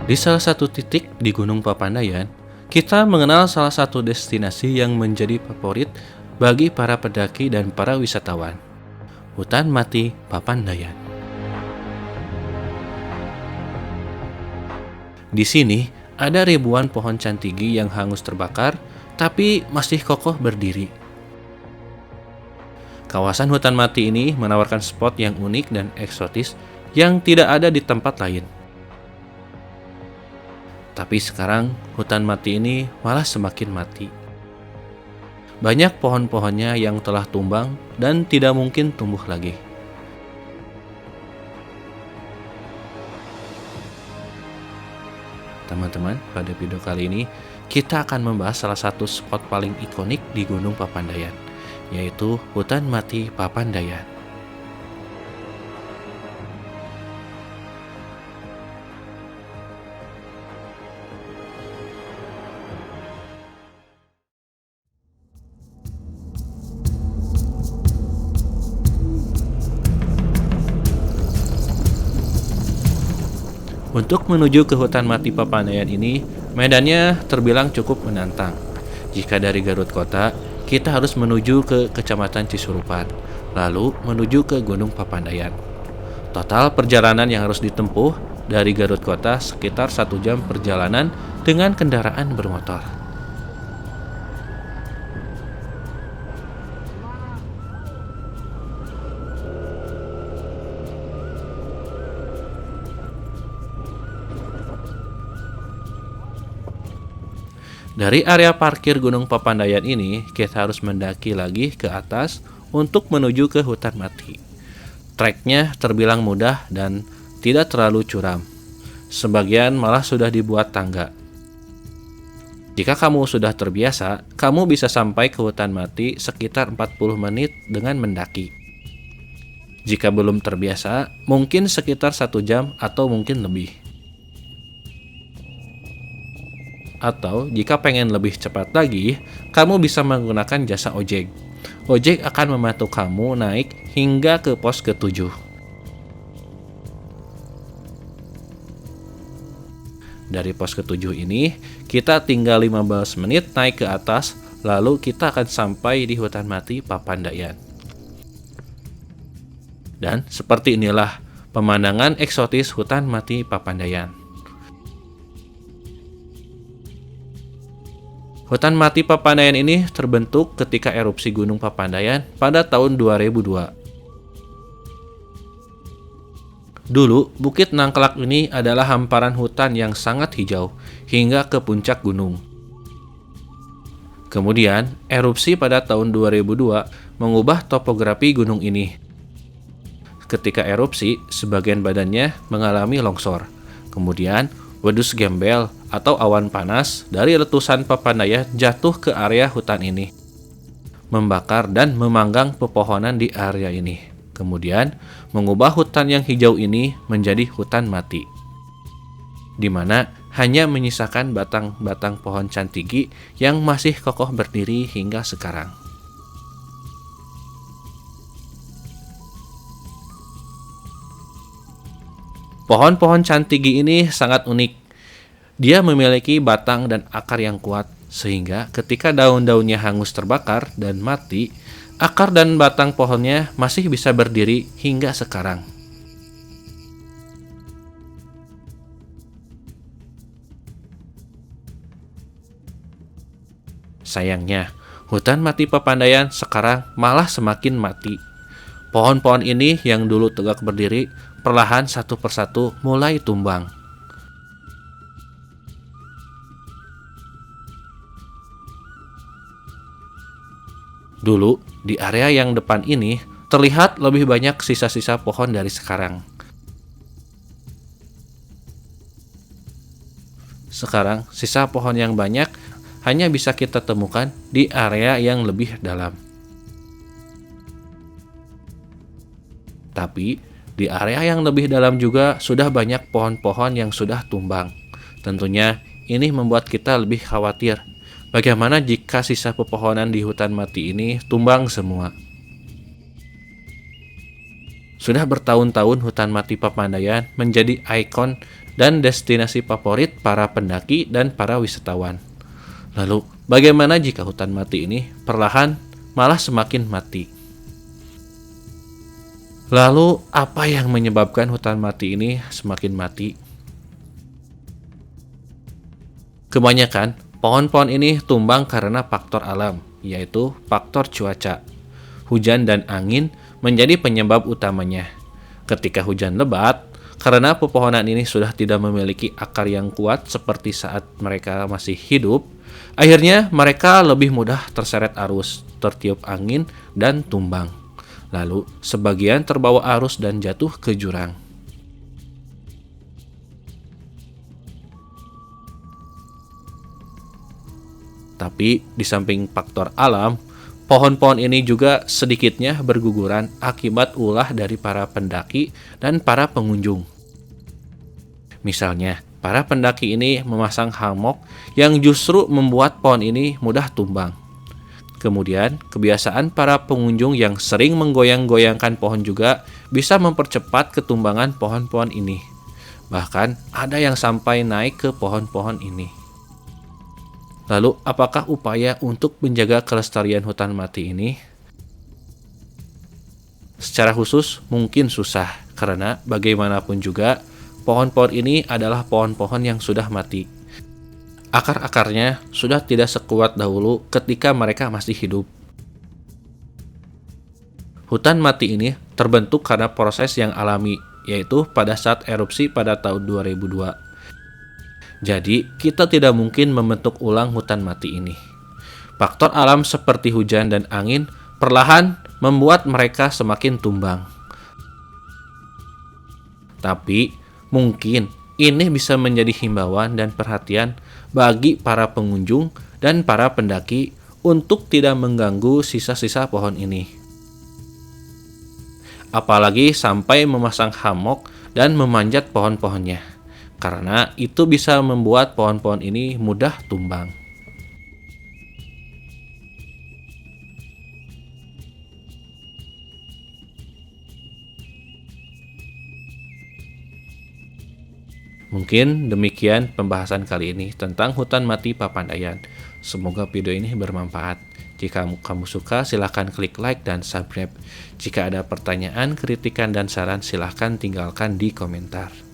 Di salah satu titik di Gunung Papandayan, kita mengenal salah satu destinasi yang menjadi favorit bagi para pendaki dan para wisatawan, Hutan Mati Papandayan. Di sini ada ribuan pohon cantigi yang hangus terbakar, tapi masih kokoh berdiri. Kawasan hutan mati ini menawarkan spot yang unik dan eksotis yang tidak ada di tempat lain. Tapi sekarang hutan mati ini malah semakin mati. Banyak pohon-pohonnya yang telah tumbang dan tidak mungkin tumbuh lagi. Teman-teman, pada video kali ini kita akan membahas salah satu spot paling ikonik di Gunung Papandayan, yaitu Hutan Mati Papandayan. Untuk menuju ke Hutan Mati Papandayan ini, medannya terbilang cukup menantang. Jika dari Garut Kota, kita harus menuju ke Kecamatan Cisurupan, lalu menuju ke Gunung Papandayan. Total perjalanan yang harus ditempuh dari Garut Kota sekitar 1 jam perjalanan dengan kendaraan bermotor. Dari area parkir Gunung Papandayan ini, kita harus mendaki lagi ke atas untuk menuju ke hutan mati. Treknya terbilang mudah dan tidak terlalu curam. Sebagian malah sudah dibuat tangga. Jika kamu sudah terbiasa, kamu bisa sampai ke hutan mati sekitar 40 menit dengan mendaki. Jika belum terbiasa, mungkin sekitar 1 jam atau mungkin lebih. Atau jika pengen lebih cepat lagi, kamu bisa menggunakan jasa ojek. Ojek akan membantu kamu naik hingga ke pos ke-7. Dari pos ke-7 ini, kita tinggal 15 menit naik ke atas, lalu kita akan sampai di Hutan Mati Papandayan. Dan seperti inilah pemandangan eksotis Hutan Mati Papandayan. Hutan Mati Papandayan ini terbentuk ketika erupsi Gunung Papandayan pada tahun 2002. Dulu, Bukit Nangkelak ini adalah hamparan hutan yang sangat hijau hingga ke puncak gunung. Kemudian, erupsi pada tahun 2002 mengubah topografi gunung ini. Ketika erupsi, sebagian badannya mengalami longsor. Kemudian, wedus gembel atau awan panas dari letusan Papandayan jatuh ke area hutan ini, membakar dan memanggang pepohonan di area ini. Kemudian mengubah hutan yang hijau ini menjadi hutan mati, di mana hanya menyisakan batang-batang pohon cantigi yang masih kokoh berdiri hingga sekarang. Pohon-pohon cantigi ini sangat unik. Dia memiliki batang dan akar yang kuat, sehingga ketika daun-daunnya hangus terbakar dan mati, akar dan batang pohonnya masih bisa berdiri hingga sekarang. Sayangnya, Hutan Mati Papandayan sekarang malah semakin mati. Pohon-pohon ini yang dulu tegak berdiri, perlahan satu persatu mulai tumbang. Dulu, di area yang depan ini, terlihat lebih banyak sisa-sisa pohon dari sekarang. Sekarang, sisa pohon yang banyak hanya bisa kita temukan di area yang lebih dalam. Tapi, di area yang lebih dalam juga sudah banyak pohon-pohon yang sudah tumbang. Tentunya, ini membuat kita lebih khawatir. Bagaimana jika sisa pepohonan di hutan mati ini tumbang semua? Sudah bertahun-tahun hutan mati Papandayan menjadi ikon dan destinasi favorit para pendaki dan para wisatawan. Lalu, bagaimana jika hutan mati ini perlahan malah semakin mati? Lalu, apa yang menyebabkan hutan mati ini semakin mati? Kebanyakan pohon-pohon ini tumbang karena faktor alam, yaitu faktor cuaca. Hujan dan angin menjadi penyebab utamanya. Ketika hujan lebat, karena pepohonan ini sudah tidak memiliki akar yang kuat seperti saat mereka masih hidup, akhirnya mereka lebih mudah terseret arus, tertiup angin, dan tumbang. Lalu, sebagian terbawa arus dan jatuh ke jurang. Tapi di samping faktor alam, pohon-pohon ini juga sedikitnya berguguran akibat ulah dari para pendaki dan para pengunjung. Misalnya, para pendaki ini memasang hammock yang justru membuat pohon ini mudah tumbang. Kemudian, kebiasaan para pengunjung yang sering menggoyang-goyangkan pohon juga bisa mempercepat ketumbangan pohon-pohon ini. Bahkan, ada yang sampai naik ke pohon-pohon ini. Lalu, apakah upaya untuk menjaga kelestarian hutan mati ini? Secara khusus, mungkin susah, karena bagaimanapun juga, pohon-pohon ini adalah pohon-pohon yang sudah mati. Akar-akarnya sudah tidak sekuat dahulu ketika mereka masih hidup. Hutan mati ini terbentuk karena proses yang alami, yaitu pada saat erupsi pada tahun 2002. Jadi, kita tidak mungkin membentuk ulang hutan mati ini. Faktor alam seperti hujan dan angin perlahan membuat mereka semakin tumbang. Tapi, mungkin ini bisa menjadi himbauan dan perhatian bagi para pengunjung dan para pendaki untuk tidak mengganggu sisa-sisa pohon ini. Apalagi sampai memasang hammock dan memanjat pohon-pohonnya. Karena itu bisa membuat pohon-pohon ini mudah tumbang. Mungkin demikian pembahasan kali ini tentang hutan mati Papandayan. Semoga video ini bermanfaat. Jika kamu suka, silahkan klik like dan subscribe. Jika ada pertanyaan, kritikan, dan saran, silahkan tinggalkan di komentar.